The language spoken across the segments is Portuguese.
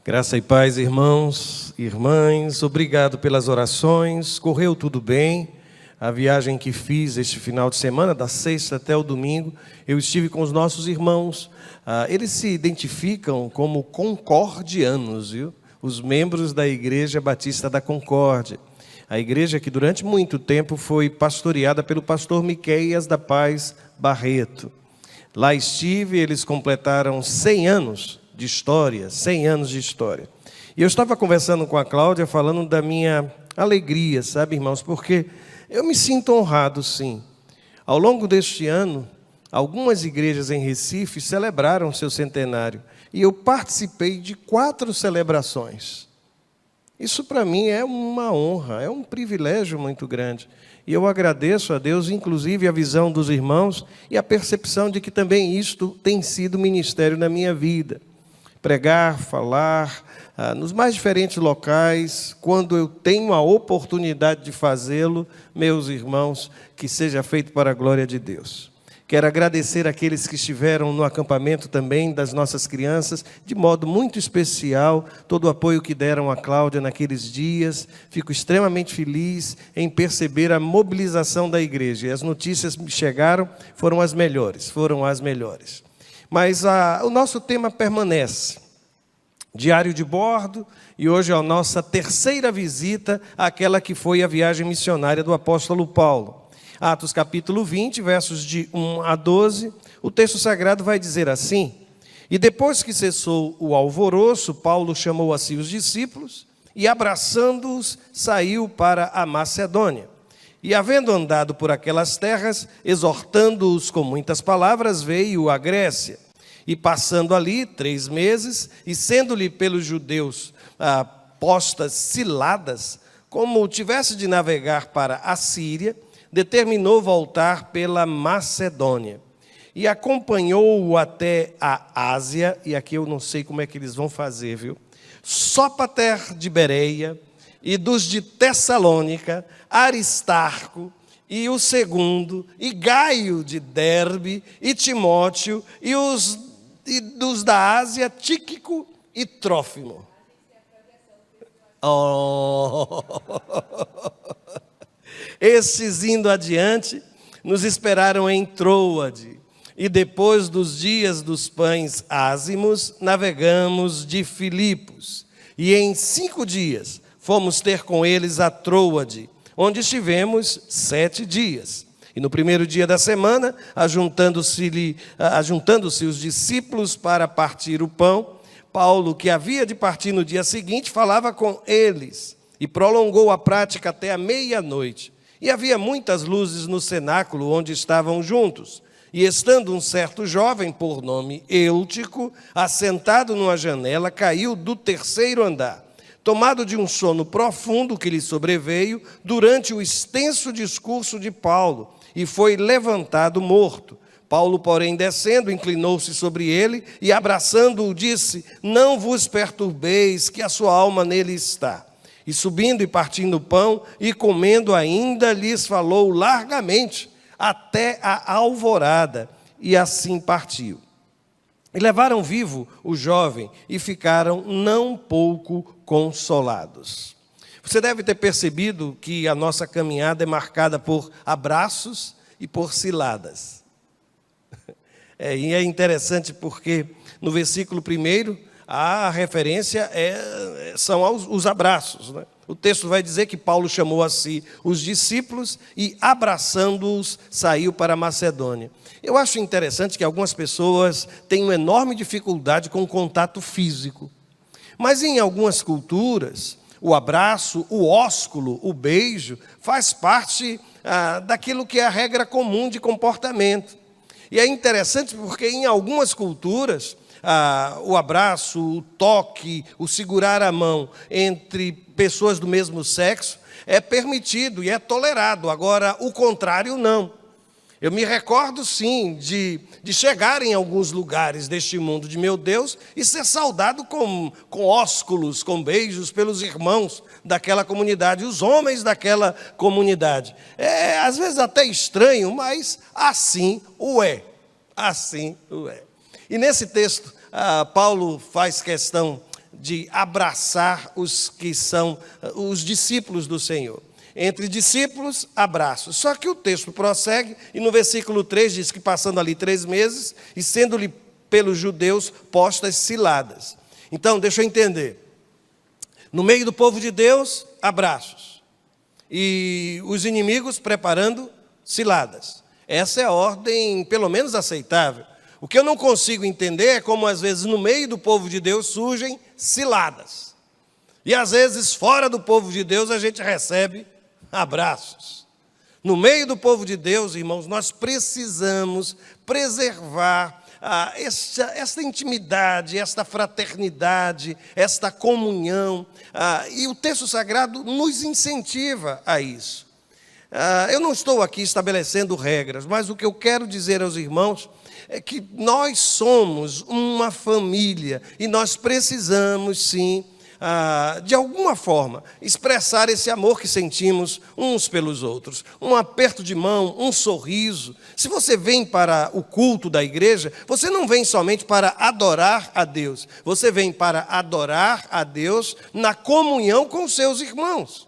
Graça e paz, irmãos e irmãs, obrigado pelas orações, correu tudo bem. A viagem que fiz este final de semana, da sexta até o domingo, eu estive com os nossos irmãos. Eles se identificam como concordianos, viu? Os membros da Igreja Batista da Concórdia. A igreja que durante muito tempo foi pastoreada pelo pastor Miqueias da Paz Barreto. Lá estive, eles completaram 100 anos de história, 100 anos de história. E eu estava conversando com a Cláudia, falando da minha alegria, sabe, irmãos? Porque eu me sinto honrado, sim. Ao longo deste ano, algumas igrejas em Recife celebraram seu centenário. E eu participei de 4 celebrações. Isso para mim é uma honra, é um privilégio muito grande. E eu agradeço a Deus, inclusive a visão dos irmãos e a percepção de que também isto tem sido ministério na minha vida. Pregar, falar, nos mais diferentes locais, quando eu tenho a oportunidade de fazê-lo, meus irmãos, que seja feito para a glória de Deus. Quero agradecer àqueles que estiveram no acampamento também das nossas crianças, de modo muito especial, todo o apoio que deram a Cláudia naqueles dias. Fico extremamente feliz em perceber a mobilização da igreja. E as notícias que chegaram foram as melhores, Mas o nosso tema permanece. Diário de bordo, e hoje é a nossa terceira visita àquela que foi a viagem missionária do apóstolo Paulo. Atos capítulo 20, versos de 1 a 12, o texto sagrado vai dizer assim: E depois que cessou o alvoroço, Paulo chamou a si os discípulos e, abraçando-os, saiu para a Macedônia. E, havendo andado por aquelas terras, exortando-os com muitas palavras, veio à Grécia. E passando ali 3 meses, e sendo-lhe pelos judeus postas ciladas, como tivesse de navegar para a Síria, determinou voltar pela Macedônia. E acompanhou-o até a Ásia, e aqui eu não sei como é que eles vão fazer, viu? Sópater de Bereia, e dos de Tessalônica, Aristarco, e o segundo, e Gaio de Derbe, e Timóteo, e dos da Ásia, Tíquico e Trófimo. Estes, indo adiante, nos esperaram em Troade, e depois dos dias dos pães ázimos, navegamos de Filipos. E em 5 dias fomos ter com eles a Troade, onde estivemos 7 dias. E no primeiro dia da semana, ajuntando-se os discípulos para partir o pão, Paulo, que havia de partir no dia seguinte, falava com eles, e prolongou a prática até a meia-noite. E havia muitas luzes no cenáculo onde estavam juntos. E estando um certo jovem, por nome Eutico, assentado numa janela, caiu do 3º andar, tomado de um sono profundo que lhe sobreveio durante o extenso discurso de Paulo, e foi levantado morto. Paulo, porém, descendo, inclinou-se sobre ele e, abraçando-o, disse: Não vos perturbeis, que a sua alma nele está. E subindo e partindo o pão, e comendo ainda, lhes falou largamente, até a alvorada, e assim partiu. E levaram vivo o jovem, e ficaram não pouco consolados. Você deve ter percebido que a nossa caminhada é marcada por abraços e por ciladas. E é interessante porque no versículo 1, a referência são os abraços, né? O texto vai dizer que Paulo chamou a si os discípulos e, abraçando-os, saiu para a Macedônia. Eu acho interessante que algumas pessoas têm uma enorme dificuldade com o contato físico. Mas em algumas culturas, o abraço, o ósculo, o beijo, faz parte daquilo que é a regra comum de comportamento. E é interessante porque em algumas culturas, o abraço, o toque, o segurar a mão entre pessoas do mesmo sexo é permitido e é tolerado. Agora, o contrário, não. Eu me recordo, sim, de chegar em alguns lugares deste mundo de meu Deus e ser saudado com ósculos, com beijos pelos irmãos daquela comunidade, os homens daquela comunidade. É, às vezes até estranho, mas assim o é. Assim o é. E nesse texto, Paulo faz questão de abraçar os que são os discípulos do Senhor. Entre discípulos, abraços. Só que o texto prossegue e no versículo 3 diz que passando ali 3 meses e sendo-lhe pelos judeus postas ciladas. Então, deixa eu entender. No meio do povo de Deus, abraços. E os inimigos preparando ciladas. Essa é a ordem, pelo menos, aceitável. O que eu não consigo entender é como, às vezes, no meio do povo de Deus surgem ciladas. E, às vezes, fora do povo de Deus, a gente recebe abraços. No meio do povo de Deus, irmãos, nós precisamos preservar esta intimidade, esta fraternidade, esta comunhão. E o texto sagrado nos incentiva a isso. Eu não estou aqui estabelecendo regras, mas o que eu quero dizer aos irmãos é que nós somos uma família e nós precisamos, sim, de alguma forma, expressar esse amor que sentimos uns pelos outros. Um aperto de mão, um sorriso. Se você vem para o culto da igreja, você não vem somente para adorar a Deus. Você vem para adorar a Deus na comunhão com os seus irmãos.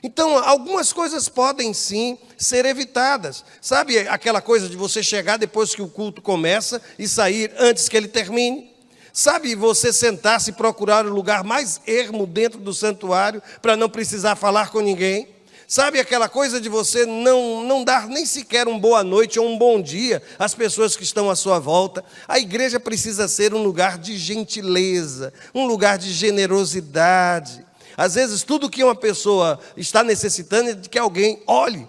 Então, algumas coisas podem, sim, ser evitadas. Sabe aquela coisa de você chegar depois que o culto começa e sair antes que ele termine? Sabe você sentar-se e procurar o lugar mais ermo dentro do santuário para não precisar falar com ninguém? Sabe aquela coisa de você não dar nem sequer um boa noite ou um bom dia às pessoas que estão à sua volta? A igreja precisa ser um lugar de gentileza, um lugar de generosidade. Às vezes, tudo que uma pessoa está necessitando é de que alguém olhe,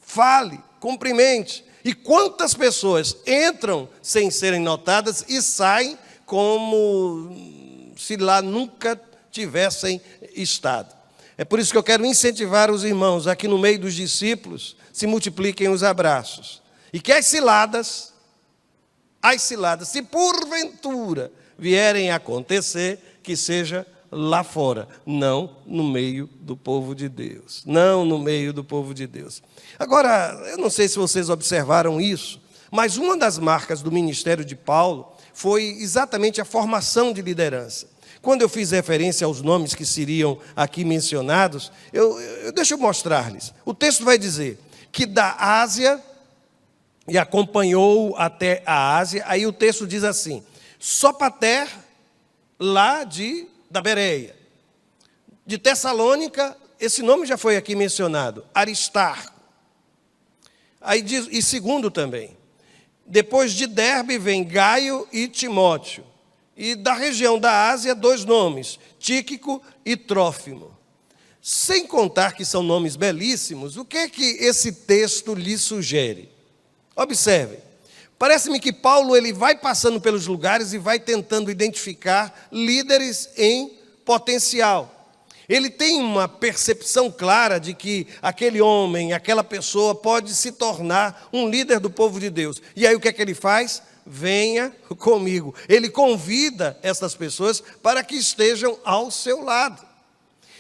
fale, cumprimente. E quantas pessoas entram sem serem notadas e saem como se lá nunca tivessem estado. É por isso que eu quero incentivar os irmãos, aqui no meio dos discípulos, se multipliquem os abraços. E que as ciladas, se porventura vierem a acontecer, que seja lá fora, não no meio do povo de Deus. Não no meio do povo de Deus. Agora, eu não sei se vocês observaram isso, mas uma das marcas do ministério de Paulo foi exatamente a formação de liderança. Quando eu fiz referência aos nomes que seriam aqui mencionados, deixa eu mostrar-lhes. O texto vai dizer que da Ásia, e acompanhou até a Ásia, aí o texto diz assim, Sopater, lá da Bereia. De Tessalônica, esse nome já foi aqui mencionado, Aristarco. Aí diz, e segundo também. Depois de Derbe vem Gaio e Timóteo. E da região da Ásia, 2 nomes, Tíquico e Trófimo. Sem contar que são nomes belíssimos, o que é que esse texto lhe sugere? Observe. Parece-me que Paulo ele vai passando pelos lugares e vai tentando identificar líderes em potencial. Ele tem uma percepção clara de que aquele homem, aquela pessoa pode se tornar um líder do povo de Deus. E aí o que é que ele faz? Venha comigo. Ele convida essas pessoas para que estejam ao seu lado.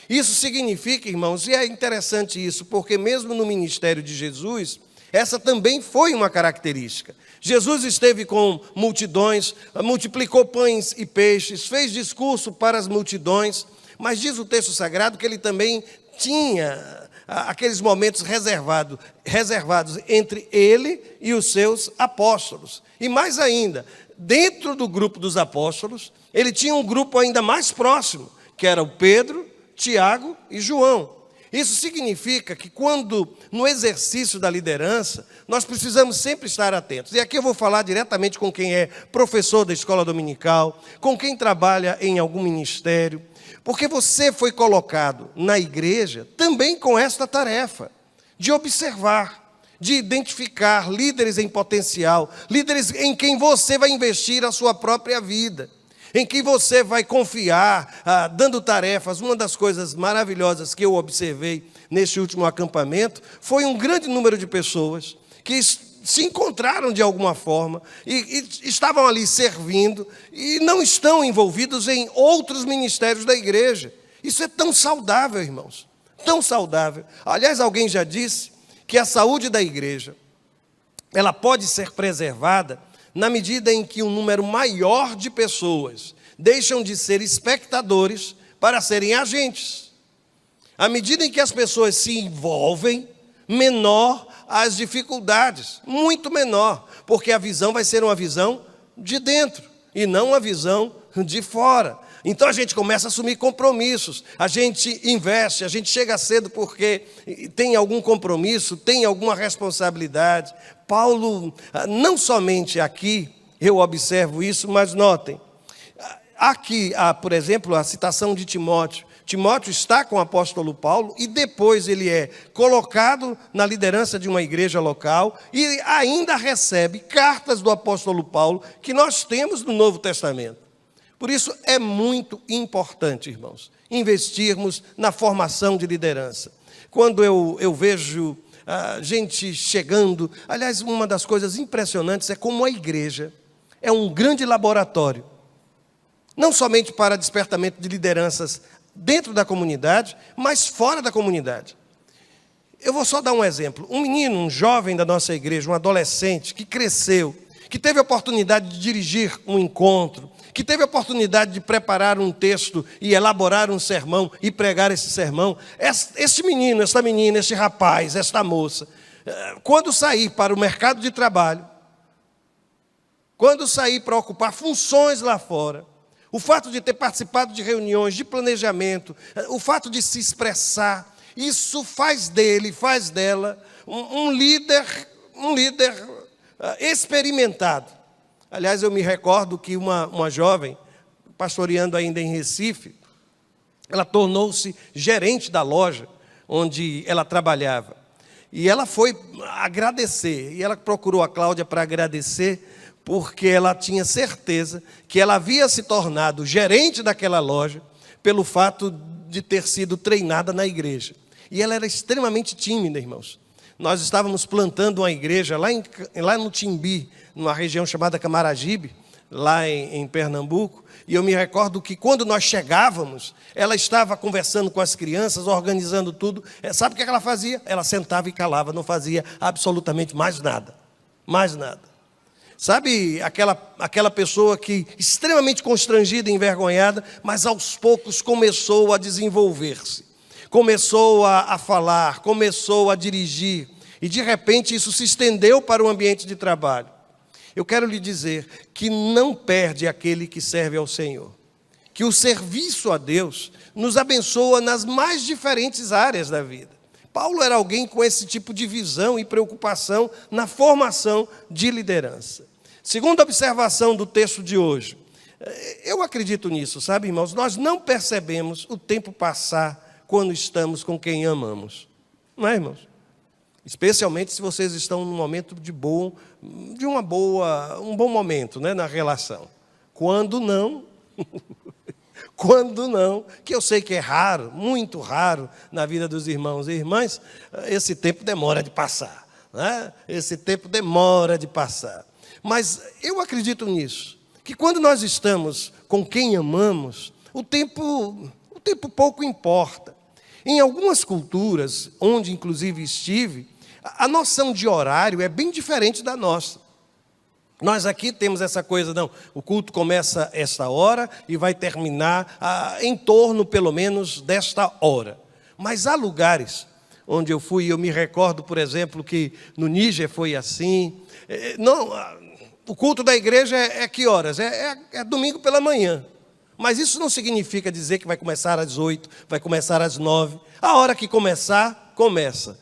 Isso significa, irmãos, e é interessante isso, porque mesmo no ministério de Jesus, essa também foi uma característica. Jesus esteve com multidões, multiplicou pães e peixes, fez discurso para as multidões, mas diz o texto sagrado que ele também tinha aqueles momentos reservados entre ele e os seus apóstolos. E mais ainda, dentro do grupo dos apóstolos, ele tinha um grupo ainda mais próximo, que era o Pedro, Tiago e João. Isso significa que quando, no exercício da liderança, nós precisamos sempre estar atentos. E aqui eu vou falar diretamente com quem é professor da escola dominical, com quem trabalha em algum ministério, porque você foi colocado na igreja também com esta tarefa, de observar, de identificar líderes em potencial, líderes em quem você vai investir a sua própria vida, em que você vai confiar, dando tarefas. Uma das coisas maravilhosas que eu observei neste último acampamento foi um grande número de pessoas que se encontraram de alguma forma e estavam ali servindo e não estão envolvidos em outros ministérios da igreja. Isso é tão saudável, irmãos, tão saudável. Aliás, alguém já disse que a saúde da igreja, ela pode ser preservada na medida em que um número maior de pessoas deixam de ser espectadores para serem agentes. À medida em que as pessoas se envolvem, menor as dificuldades, muito menor, porque a visão vai ser uma visão de dentro e não uma visão de fora. Então a gente começa a assumir compromissos, a gente investe, a gente chega cedo porque tem algum compromisso, tem alguma responsabilidade. Paulo, não somente aqui, eu observo isso, mas notem, aqui há, por exemplo, a citação de Timóteo. Timóteo está com o apóstolo Paulo e depois ele é colocado na liderança de uma igreja local e ainda recebe cartas do apóstolo Paulo que nós temos no Novo Testamento. Por isso é muito importante, irmãos, investirmos na formação de liderança. Quando eu vejo gente chegando, aliás, uma das coisas impressionantes é como a igreja é um grande laboratório, não somente para despertamento de lideranças dentro da comunidade, mas fora da comunidade. Eu vou só dar um exemplo. Um menino, um jovem da nossa igreja, um adolescente que cresceu, que teve a oportunidade de dirigir um encontro, que teve a oportunidade de preparar um texto e elaborar um sermão e pregar esse sermão. Este menino, esta menina, este rapaz, esta moça, quando sair para o mercado de trabalho, quando sair para ocupar funções lá fora, o fato de ter participado de reuniões de planejamento, o fato de se expressar, isso faz dele, faz dela um líder experimentado. Aliás, eu me recordo que uma jovem, pastoreando ainda em Recife, ela tornou-se gerente da loja onde ela trabalhava. E ela foi agradecer, e ela procurou a Cláudia para agradecer, porque ela tinha certeza que ela havia se tornado gerente daquela loja pelo fato de ter sido treinada na igreja. E ela era extremamente tímida, irmãos. Nós estávamos plantando uma igreja lá no Timbi, numa região chamada Camaragibe, lá em Pernambuco, e eu me recordo que quando nós chegávamos, ela estava conversando com as crianças, organizando tudo. Sabe o que ela fazia? Ela sentava e calava, não fazia absolutamente mais nada. Mais nada. Sabe aquela pessoa que, extremamente constrangida e envergonhada, mas aos poucos começou a desenvolver-se. Começou a falar, começou a dirigir, e de repente isso se estendeu para o ambiente de trabalho. Eu quero lhe dizer que não perde aquele que serve ao Senhor, que o serviço a Deus nos abençoa nas mais diferentes áreas da vida. Paulo era alguém com esse tipo de visão e preocupação na formação de liderança. Segunda observação do texto de hoje, eu acredito nisso, sabe, irmãos? Nós não percebemos o tempo passar quando estamos com quem amamos. Não é, irmãos? Especialmente se vocês estão num momento um bom momento, né, na relação. Quando não, que eu sei que é raro, muito raro na vida dos irmãos e irmãs, esse tempo demora de passar, né? Esse tempo demora de passar. Mas eu acredito nisso, que quando nós estamos com quem amamos, o tempo pouco importa. Em algumas culturas, onde inclusive estive, a noção de horário é bem diferente da nossa. Nós aqui temos essa coisa, não, o culto começa esta hora e vai terminar em torno, pelo menos, desta hora. Mas há lugares onde eu fui, eu me recordo, por exemplo, que no Níger foi assim. Não, o culto da igreja é que horas? É domingo pela manhã. Mas isso não significa dizer que vai começar às 8, vai começar às 9. A hora que começar, começa.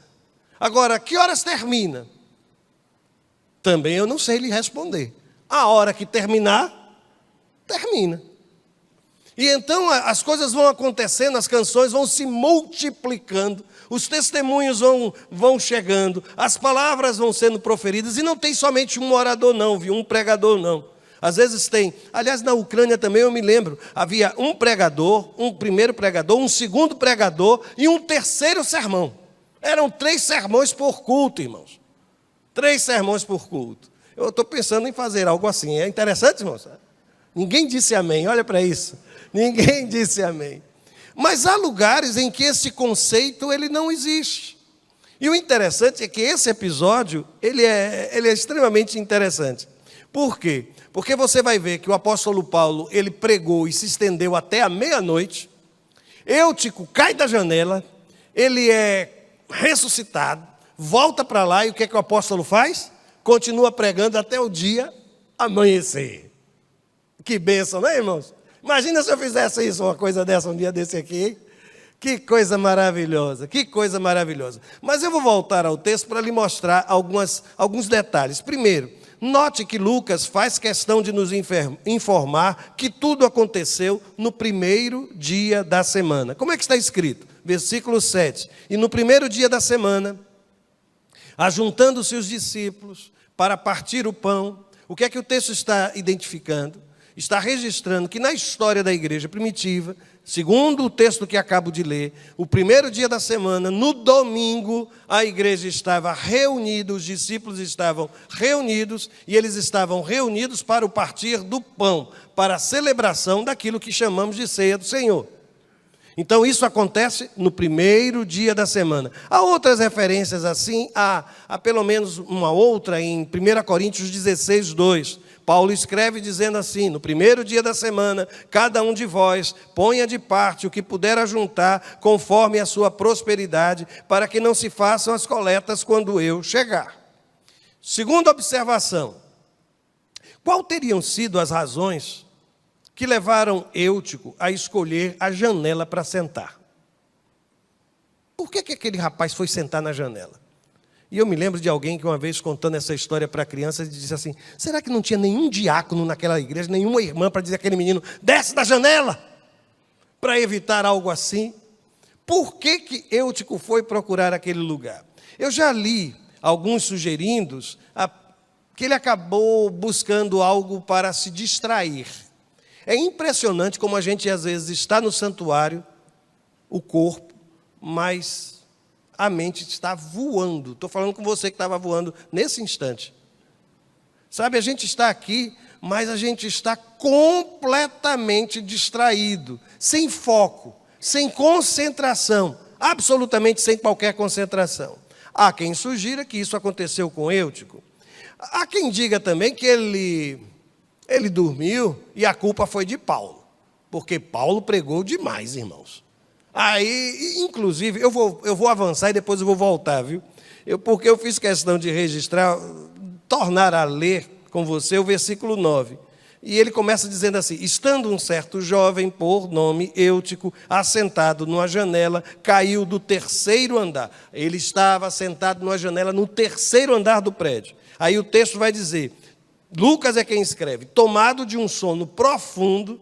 Agora, que horas termina? Também eu não sei lhe responder. A hora que terminar, termina. E então as coisas vão acontecendo, as canções vão se multiplicando, os testemunhos vão chegando, as palavras vão sendo proferidas, e não tem somente um orador não, viu? Um pregador não. Às vezes tem, aliás, na Ucrânia também eu me lembro, havia um pregador, um primeiro pregador, um segundo pregador e um terceiro sermão. Eram 3 sermões por culto, irmãos. 3 sermões por culto. Eu estou pensando em fazer algo assim. É interessante, irmãos? Ninguém disse amém, olha para isso. Ninguém disse amém. Mas há lugares em que esse conceito ele não existe. E o interessante é que esse episódio ele é extremamente interessante. Por quê? Porque você vai ver que o apóstolo Paulo, ele pregou e se estendeu até a meia-noite. Eutico cai da janela, ele é ressuscitado, volta para lá e o que é que o apóstolo faz? Continua pregando até o dia amanhecer. Que bênção, não é, irmãos? Imagina se eu fizesse isso, uma coisa dessa, um dia desse aqui. Que coisa maravilhosa, que coisa maravilhosa. Mas eu vou voltar ao texto para lhe mostrar alguns detalhes. Primeiro, note que Lucas faz questão de nos informar que tudo aconteceu no primeiro dia da semana. Como é que está escrito? Versículo 7. E no primeiro dia da semana, ajuntando-se os discípulos para partir o pão, o que é que o texto está identificando? Está registrando que na história da igreja primitiva, segundo o texto que acabo de ler, o primeiro dia da semana, no domingo, a igreja estava reunida, os discípulos estavam reunidos, e eles estavam reunidos para o partir do pão, para a celebração daquilo que chamamos de ceia do Senhor. Então isso acontece no primeiro dia da semana. Há outras referências assim, há pelo menos uma outra em 1 Coríntios 16, 2. Paulo escreve dizendo assim: no primeiro dia da semana, cada um de vós ponha de parte o que puder ajuntar, conforme a sua prosperidade, para que não se façam as coletas quando eu chegar. Segunda observação: qual teriam sido as razões que levaram Eutico a escolher a janela para sentar? Por que aquele rapaz foi sentar na janela? E eu me lembro de alguém que uma vez contando essa história para crianças disse assim: será que não tinha nenhum diácono naquela igreja, nenhuma irmã para dizer àquele menino, desce da janela, para evitar algo assim? Por que Eutico foi procurar aquele lugar? Eu já li alguns sugerindo que ele acabou buscando algo para se distrair. É impressionante como a gente às vezes está no santuário, o corpo, mas a mente está voando. Estou falando com você que estava voando nesse instante. Sabe, a gente está aqui, mas a gente está completamente distraído, sem foco, sem concentração, absolutamente sem qualquer concentração. Há quem sugira que isso aconteceu com Eutico. Há quem diga também que ele dormiu e a culpa foi de Paulo, porque Paulo pregou demais, irmãos. Aí, inclusive, eu vou avançar e depois eu vou voltar, viu? Porque eu fiz questão de registrar, tornar a ler com você o versículo 9. E ele começa dizendo assim: estando um certo jovem, por nome Eutico, assentado numa janela, caiu do terceiro andar. Ele estava sentado numa janela no terceiro andar do prédio. Aí o texto vai dizer, Lucas é quem escreve, tomado de um sono profundo,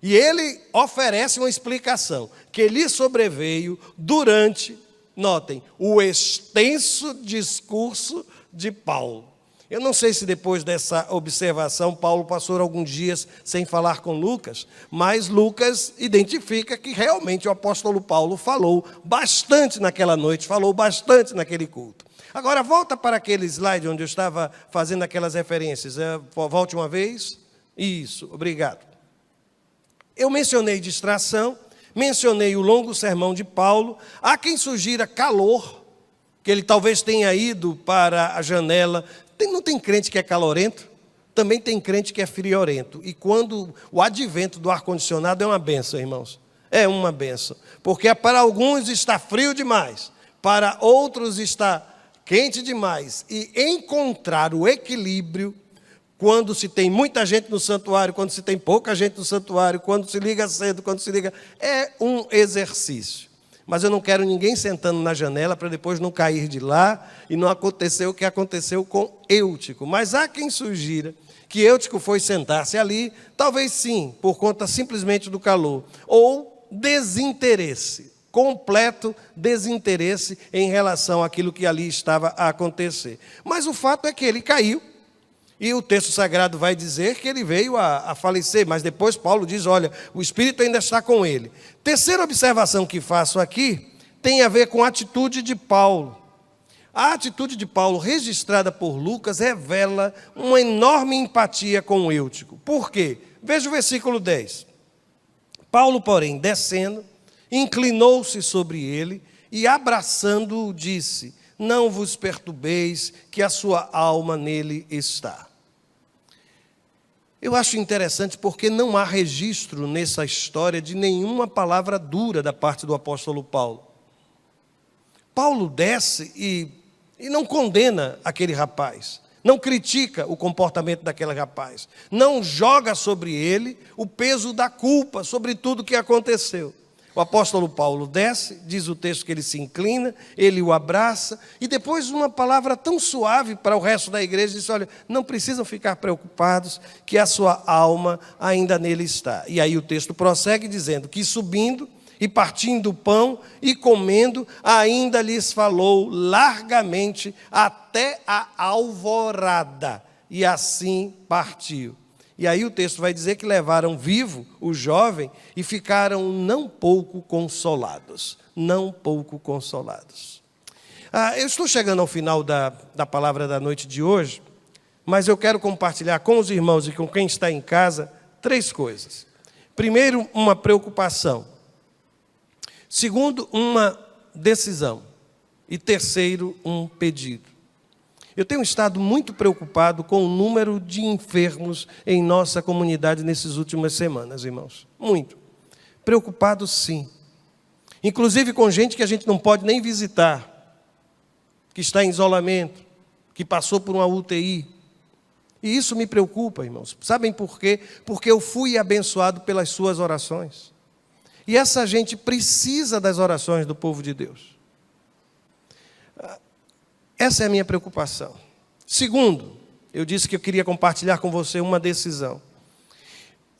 e ele oferece uma explicação, que lhe sobreveio durante, notem, o extenso discurso de Paulo. Eu não sei se depois dessa observação Paulo passou alguns dias sem falar com Lucas, mas Lucas identifica que realmente o apóstolo Paulo falou bastante naquela noite, falou bastante naquele culto. Agora volta para aquele slide onde eu estava fazendo aquelas referências. Volte uma vez. Isso, obrigado. Eu mencionei distração, mencionei o longo sermão de Paulo. Há quem sugira calor, que ele talvez tenha ido para a janela. Não tem crente que é calorento? Também tem crente que é friorento. E quando o advento do ar-condicionado é uma benção, irmãos. É uma benção. Porque para alguns está frio demais, para outros está quente demais. E encontrar o equilíbrio, quando se tem muita gente no santuário, quando se tem pouca gente no santuário, quando se liga cedo, quando se liga... é um exercício. Mas eu não quero ninguém sentando na janela para depois não cair de lá e não acontecer o que aconteceu com Eutico. Mas há quem sugira que Eutico foi sentar-se ali, talvez sim, por conta simplesmente do calor, ou desinteresse, completo desinteresse em relação àquilo que ali estava a acontecer. Mas o fato é que ele caiu, e o texto sagrado vai dizer que ele veio a falecer, mas depois Paulo diz, olha, o Espírito ainda está com ele. Terceira observação que faço aqui tem a ver com a atitude de Paulo. A atitude de Paulo, registrada por Lucas, revela uma enorme empatia com o Eutico. Por quê? Veja o versículo 10. Paulo, porém, descendo, inclinou-se sobre ele e, abraçando-o, disse, não vos perturbeis, que a sua alma nele está. Eu acho interessante porque não há registro nessa história de nenhuma palavra dura da parte do apóstolo Paulo. Paulo desce e não condena aquele rapaz, não critica o comportamento daquele rapaz, não joga sobre ele o peso da culpa sobre tudo que aconteceu. O apóstolo Paulo desce, diz o texto que ele se inclina, ele o abraça, e depois uma palavra tão suave para o resto da igreja, diz: olha, não precisam ficar preocupados, que a sua alma ainda nele está. E aí o texto prossegue dizendo que subindo e partindo o pão e comendo, ainda lhes falou largamente até a alvorada, e assim partiu. E aí o texto vai dizer que levaram vivo o jovem e ficaram não pouco consolados. Não pouco consolados. Eu estou chegando ao final da palavra da noite de hoje, mas eu quero compartilhar com os irmãos e com quem está em casa 3 coisas. Primeiro, uma preocupação. Segundo, uma decisão. E terceiro, um pedido. Eu tenho estado muito preocupado com o número de enfermos em nossa comunidade nessas últimas semanas, irmãos. Muito. Preocupado, sim. Inclusive com gente que a gente não pode nem visitar, que está em isolamento, que passou por uma UTI. E isso me preocupa, irmãos. Sabem por quê? Porque eu fui abençoado pelas suas orações. E essa gente precisa das orações do povo de Deus. Essa é a minha preocupação. Segundo, eu disse que eu queria compartilhar com você uma decisão.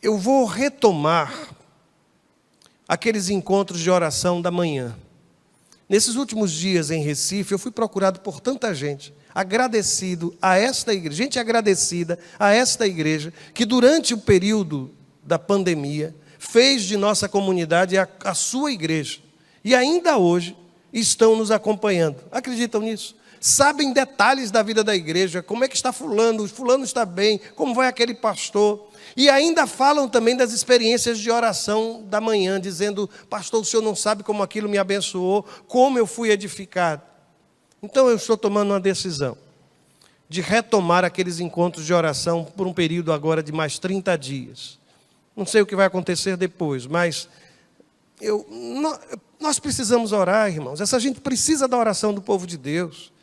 Eu vou retomar aqueles encontros de oração da manhã. Nesses últimos dias em Recife, eu fui procurado por tanta gente, agradecido a esta igreja, gente agradecida a esta igreja, que durante o período da pandemia, fez de nossa comunidade a sua igreja. E ainda hoje estão nos acompanhando. Acreditam nisso? Sabem detalhes da vida da igreja, como é que está fulano está bem, como vai aquele pastor. E ainda falam também das experiências de oração da manhã, dizendo: pastor, o senhor não sabe como aquilo me abençoou, como eu fui edificado. Então eu estou tomando uma decisão de retomar aqueles encontros de oração por um período agora de mais 30 dias. Não sei o que vai acontecer depois, mas nós precisamos orar, irmãos. Essa gente precisa da oração do povo de Deus.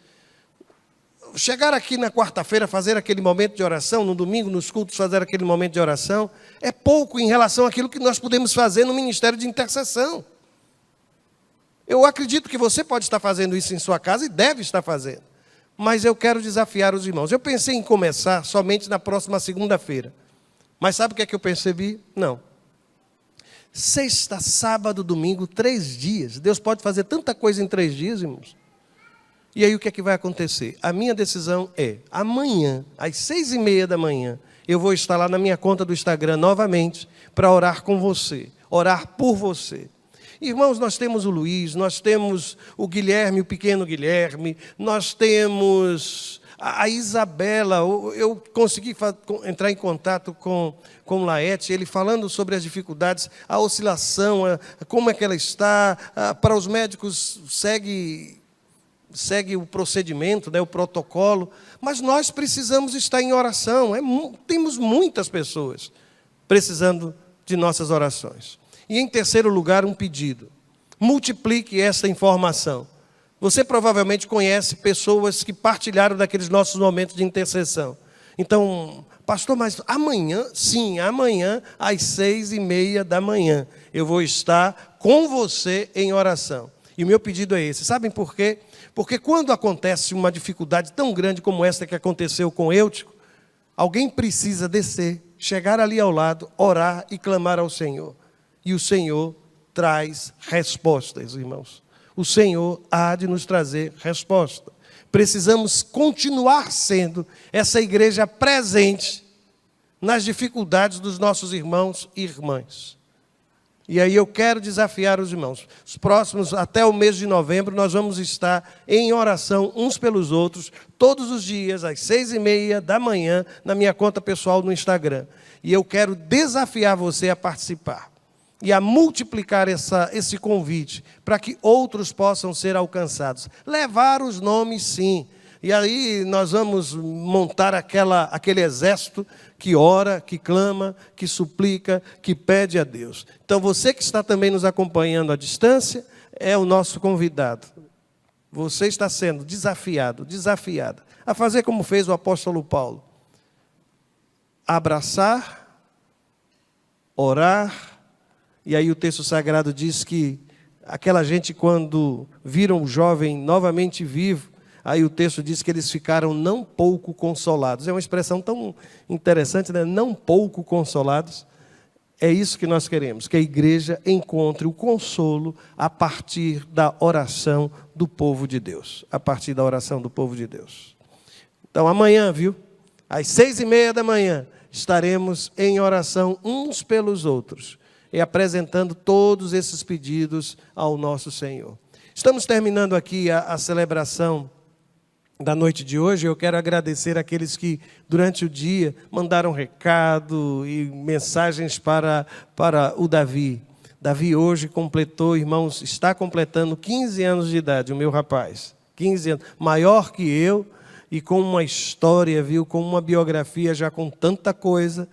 Chegar aqui na quarta-feira, fazer aquele momento de oração, no domingo, nos cultos, fazer aquele momento de oração, é pouco em relação àquilo que nós podemos fazer no ministério de intercessão. Eu acredito que você pode estar fazendo isso em sua casa e deve estar fazendo. Mas eu quero desafiar os irmãos. Eu pensei em começar somente na próxima segunda-feira. Mas sabe o que é que eu percebi? Não. Sexta, sábado, domingo, 3 dias. Deus pode fazer tanta coisa em 3 dias, irmãos. E aí o que é que vai acontecer? A minha decisão é, amanhã, às 6h30 da manhã, eu vou estar lá na minha conta do Instagram novamente, para orar com você, orar por você. Irmãos, nós temos o Luiz, nós temos o Guilherme, o pequeno Guilherme, nós temos a Isabela. Eu consegui entrar em contato com o Laete, ele falando sobre as dificuldades, a oscilação, como é que ela está. Para os médicos segue o procedimento, né, o protocolo, mas nós precisamos estar em oração. Temos muitas pessoas precisando de nossas orações. E em terceiro lugar, um pedido: multiplique essa informação. Você provavelmente conhece pessoas que partilharam daqueles nossos momentos de intercessão. Então, pastor, mas amanhã, sim, amanhã, às 6h30 da manhã, eu vou estar com você em oração. E o meu pedido é esse. Sabem por quê? Porque quando acontece uma dificuldade tão grande como essa que aconteceu com Eutico, alguém precisa descer, chegar ali ao lado, orar e clamar ao Senhor. E o Senhor traz respostas, irmãos. O Senhor há de nos trazer resposta. Precisamos continuar sendo essa igreja presente nas dificuldades dos nossos irmãos e irmãs. E aí eu quero desafiar os irmãos. Os próximos, até o mês de novembro, nós vamos estar em oração uns pelos outros, todos os dias, às 6h30 da manhã, na minha conta pessoal no Instagram. E eu quero desafiar você a participar e a multiplicar esse convite, para que outros possam ser alcançados. Levar os nomes, sim. E aí nós vamos montar aquele exército que ora, que clama, que suplica, que pede a Deus. Então você que está também nos acompanhando à distância, é o nosso convidado. Você está sendo desafiado, desafiada, a fazer como fez o apóstolo Paulo. Abraçar, orar, e aí o texto sagrado diz que aquela gente, quando viram o jovem novamente vivo, aí o texto diz que eles ficaram não pouco consolados. É uma expressão tão interessante, né? Não pouco consolados. É isso que nós queremos, que a igreja encontre o consolo a partir da oração do povo de Deus. A partir da oração do povo de Deus. Então amanhã, viu? Às 6:30 da manhã, estaremos em oração uns pelos outros e apresentando todos esses pedidos ao nosso Senhor. Estamos terminando aqui a celebração da noite de hoje. Eu quero agradecer aqueles que durante o dia mandaram recado e mensagens para o Davi. Davi hoje completou, irmãos, está completando 15 anos de idade, o meu rapaz. 15 anos, maior que eu e com uma história, viu, com uma biografia já com tanta coisa,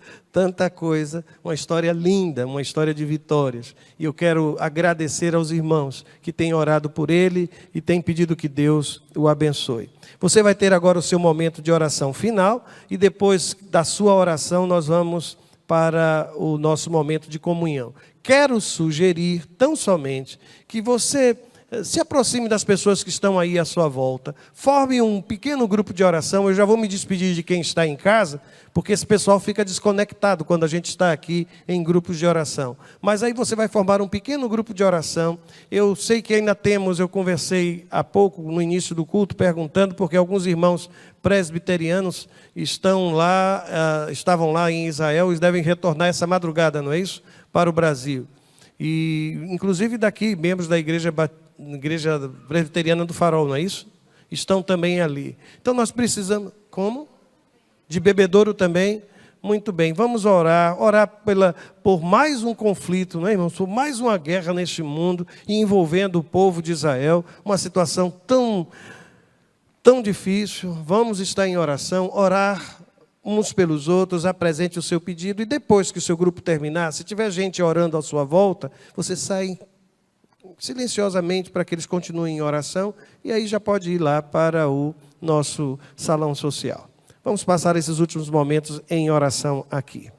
uma história linda, uma história de vitórias. E eu quero agradecer aos irmãos que têm orado por ele e têm pedido que Deus o abençoe. Você vai ter agora o seu momento de oração final e depois da sua oração nós vamos para o nosso momento de comunhão. Quero sugerir tão somente que você se aproxime das pessoas que estão aí à sua volta. Forme um pequeno grupo de oração. Eu já vou me despedir de quem está em casa, porque esse pessoal fica desconectado quando a gente está aqui em grupos de oração. Mas aí você vai formar um pequeno grupo de oração. Eu sei que ainda temos, eu conversei há pouco, no início do culto, perguntando, porque alguns irmãos presbiterianos estavam lá em Israel e devem retornar essa madrugada, não é isso? Para o Brasil. E, inclusive, daqui, membros da Igreja Presbiteriana do Farol, não é isso? Estão também ali. Então, nós precisamos... Como? De bebedouro também? Muito bem. Vamos orar por mais um conflito, não é, irmãos? Por mais uma guerra neste mundo, envolvendo o povo de Israel. Uma situação tão difícil. Vamos estar em oração, orar uns pelos outros, apresente o seu pedido, e depois que o seu grupo terminar, se tiver gente orando à sua volta, você sai silenciosamente para que eles continuem em oração, e aí já pode ir lá para o nosso salão social. Vamos passar esses últimos momentos em oração aqui.